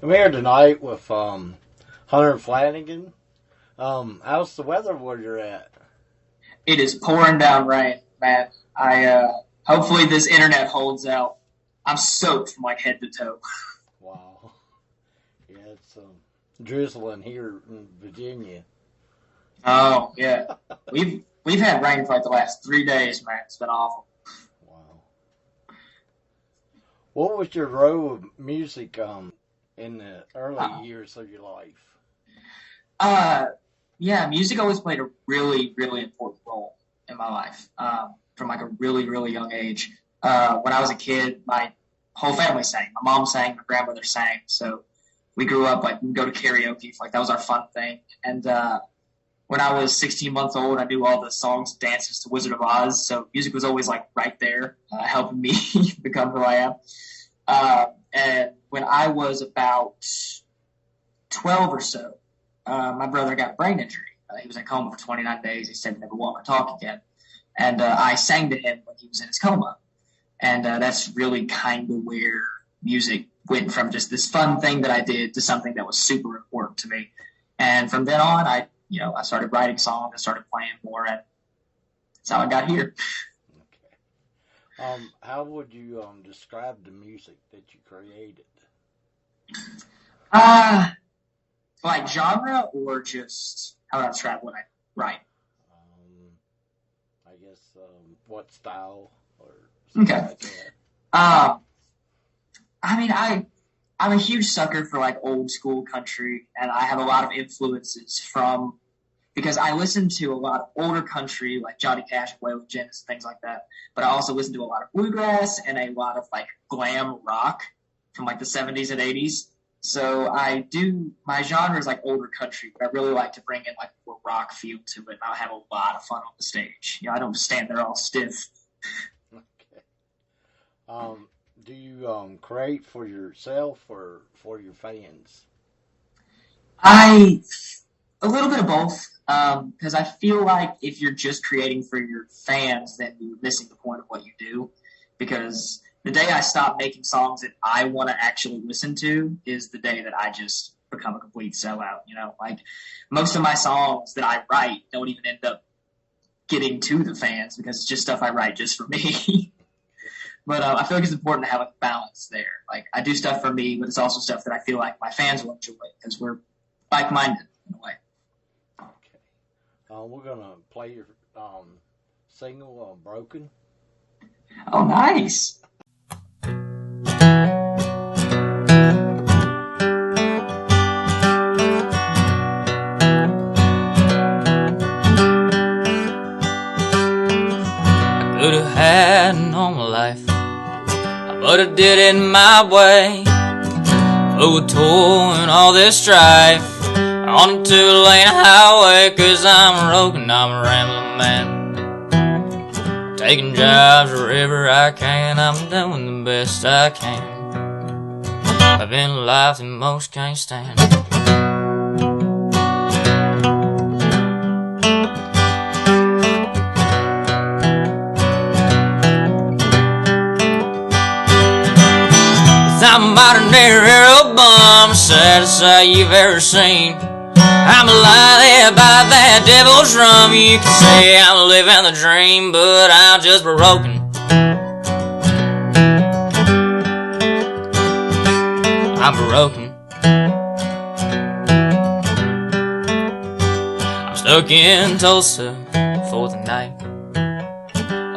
I'm here tonight with Hunter Flanagan. How's the weather where you're at? It is pouring down rain, man. I hopefully this internet holds out. I'm soaked from like head to toe. Wow. Yeah, it's drizzling here in Virginia. Oh yeah, we've had rain for like the last 3 days, man. It's been awful. Wow. What was your role of music in the early years of your life? Uh, yeah, music always played a really, really important role in my life. From like a really, really young age. When I was a kid, my whole family sang. My mom sang, my grandmother sang. So we grew up like we'd go to karaoke. Like that was our fun thing. And when I was 16 months old, I knew all the songs, dances to Wizard of Oz. So music was always like right there, helping me become who I am. And when I was about 12 or so, my brother got a brain injury. He was in coma for 29 days. He said he never wanted to talk again. And I sang to him when he was in his coma. And that's really kind of where music went from just this fun thing that I did to something that was super important to me. And from then on, I started writing songs. I started playing more, and that's how I got here. Okay. How would you describe the music that you created? Like genre or just how would I describe what I write? I guess what style or Okay. something like that. I mean, I'm a huge sucker for like old school country, and I have a lot of influences from because I listen to a lot of older country like Johnny Cash, Waylon Jennings, things like that. But I also listen to a lot of bluegrass and a lot of like glam rock from like the 70s and 80s. So my genre is like older country, but I really like to bring in like a rock feel to it. And I'll have a lot of fun on the stage. I don't stand there all stiff. Okay. Do you create for yourself or for your fans? A little bit of both, because I feel like if you're just creating for your fans, then you're missing the point of what you do. Because the day I stop making songs that I want to actually listen to is the day that I just become a complete sellout. Like most of my songs that I write don't even end up getting to the fans because it's just stuff I write just for me. But I feel like it's important to have a balance there. Like I do stuff for me, but it's also stuff that I feel like my fans will enjoy because we're like-minded in a way. Okay. We're gonna play your single "Broken." Oh, nice. I could have had a normal life, but I did it my way. Oh, toil and all this strife on a two-lane highway, 'cause I'm broken, I'm a rambling man. Taking jobs wherever I can, I'm doing the best I can. Living a life that most can't stand. I'm a modern day railroad bum, saddest sight you've ever seen. I'm blinded by that devil's rum. You can say I'm living the dream, but I'm just broken. I'm broken. I'm stuck in Tulsa for the night.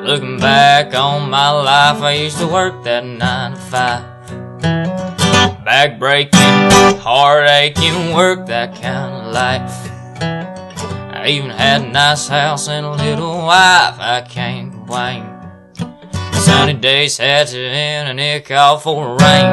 Looking back on my life, I used to work that 9 to 5. Back breaking, heart aching, work that kind of life. I even had a nice house and a little wife, I can't complain. Sunny days had to end and it called for rain.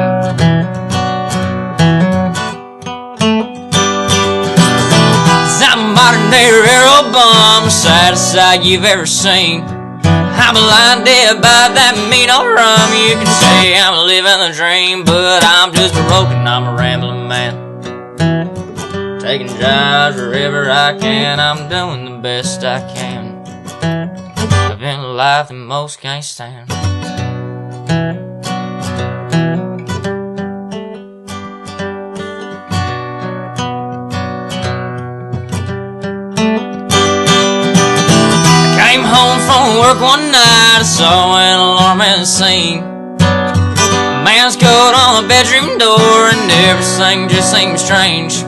I'm a modern day railroad bum, saddest sight you've ever seen. I'm blinded by that mean old rum. You can say I'm living the dream, but I'm just broken, I'm a rambling man. Taking jobs wherever I can, I'm doing the best I can. Living a life that most can't stand. from work one night, I saw an alarming scene. A man's coat on the bedroom door, and everything just seemed strange.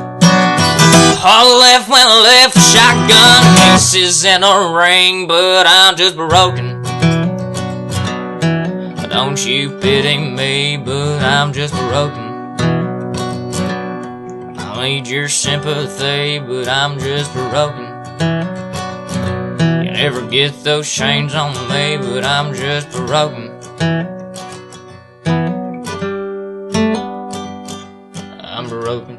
All left when I left, a shotgun, kisses and a ring, but I'm just broken. Don't you pity me, but I'm just broken. I need your sympathy, but I'm just broken. You never get those chains on me, but I'm just broken. I'm broken.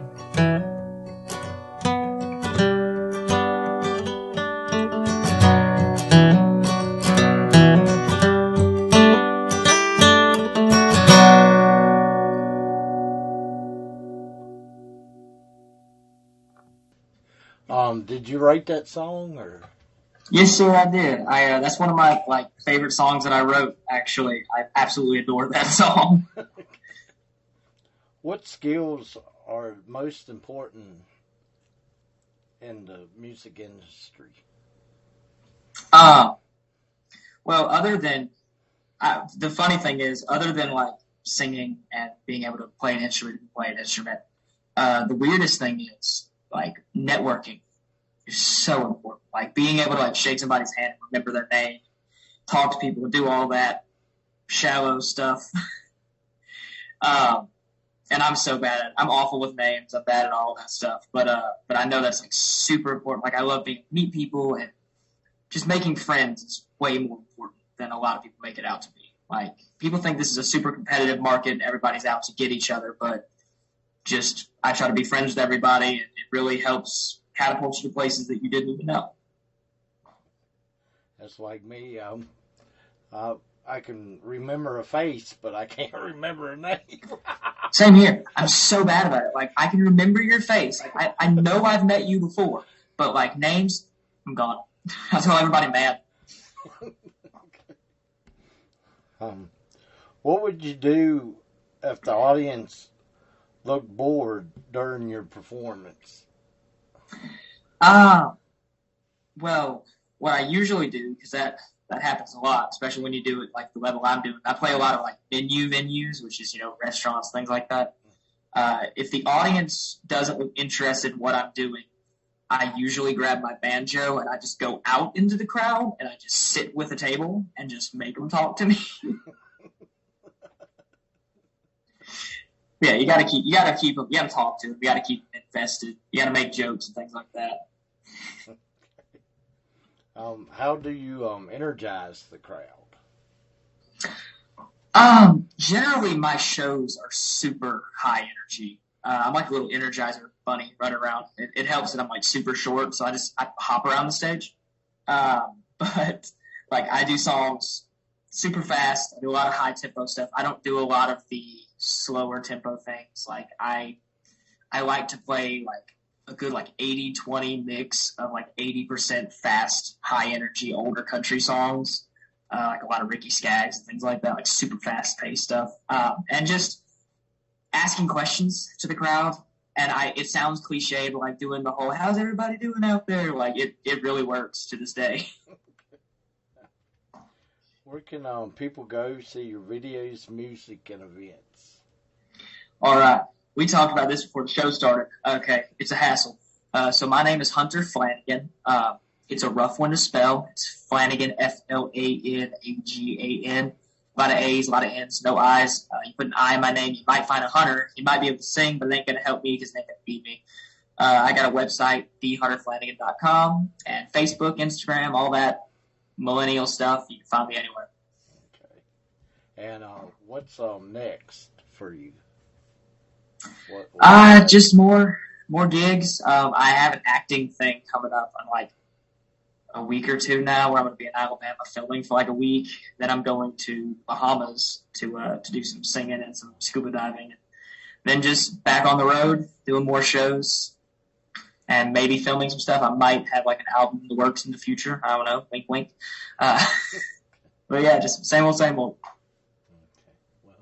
Did you write that song, or? Yes, sir, I did. That's one of my favorite songs that I wrote. Actually, I absolutely adore that song. What skills are most important in the music industry? Well, other than the funny thing is, other than singing and being able to play an instrument, the weirdest thing is networking is so important. Being able to shake somebody's hand, remember their name, talk to people, do all that shallow stuff. And I'm so bad at it. I'm awful with names. I'm bad at all that stuff. But I know that's super important. I love meet people, and just making friends is way more important than a lot of people make it out to be. People think this is a super competitive market and everybody's out to get each other, but I try to be friends with everybody, and it really helps catapult you to places that you didn't even know. That's like me. I can remember a face, but I can't remember a name. Same here. I'm so bad about it. I can remember your face. I know I've met you before, but names, I'm gone. I tell everybody mad. What would you do if the audience looked bored during your performance? Well, what I usually do, because that happens a lot, especially when you do it the level I'm doing. I play a lot of venues, which is restaurants, things like that. If the audience doesn't look interested in what I'm doing, I usually grab my banjo and I just go out into the crowd and I just sit with a table and just make them talk to me. Yeah, you gotta keep them. You gotta talk to them. You gotta keep them invested. You gotta make jokes and things like that. How do you energize the crowd? Generally my shows are super high energy. I'm like a little Energizer bunny running around. It helps that I'm super short, so I hop around the stage. But I do songs super fast. I do a lot of high tempo stuff. I don't do a lot of the slower tempo things. I like to play a good 80-20 mix of 80% fast, high energy, older country songs. A lot of Ricky Skaggs and things like that, super fast paced stuff. And just asking questions to the crowd. And it sounds cliche, but doing the whole, how's everybody doing out there? It really works to this day. Where can people go see your videos, music, and events? All right. We talked about this before the show started. Okay. It's a hassle. So my name is Hunter Flanagan. It's a rough one to spell. It's Flanagan, Flanagan. A lot of A's, a lot of N's, no I's. You put an I in my name, you might find a Hunter. You might be able to sing, but it ain't going to help me because it ain't going to beat me. I got a website, thehunterflanagan.com, and Facebook, Instagram, all that millennial stuff. You can find me anywhere. Okay. And what's next for you? Just more gigs. I have an acting thing coming up on a week or two now, where I'm going to be in Alabama filming for a week. Then I'm going to Bahamas to do some singing and some scuba diving. Then just back on the road, doing more shows, and maybe filming some stuff. I might have an album in the works in the future. I don't know. Wink, wink. But yeah, just same old, same old. Okay. Well,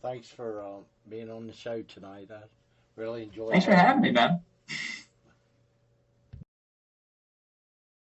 thanks for being on the show tonight. I really enjoyed it. Thanks for having me, man.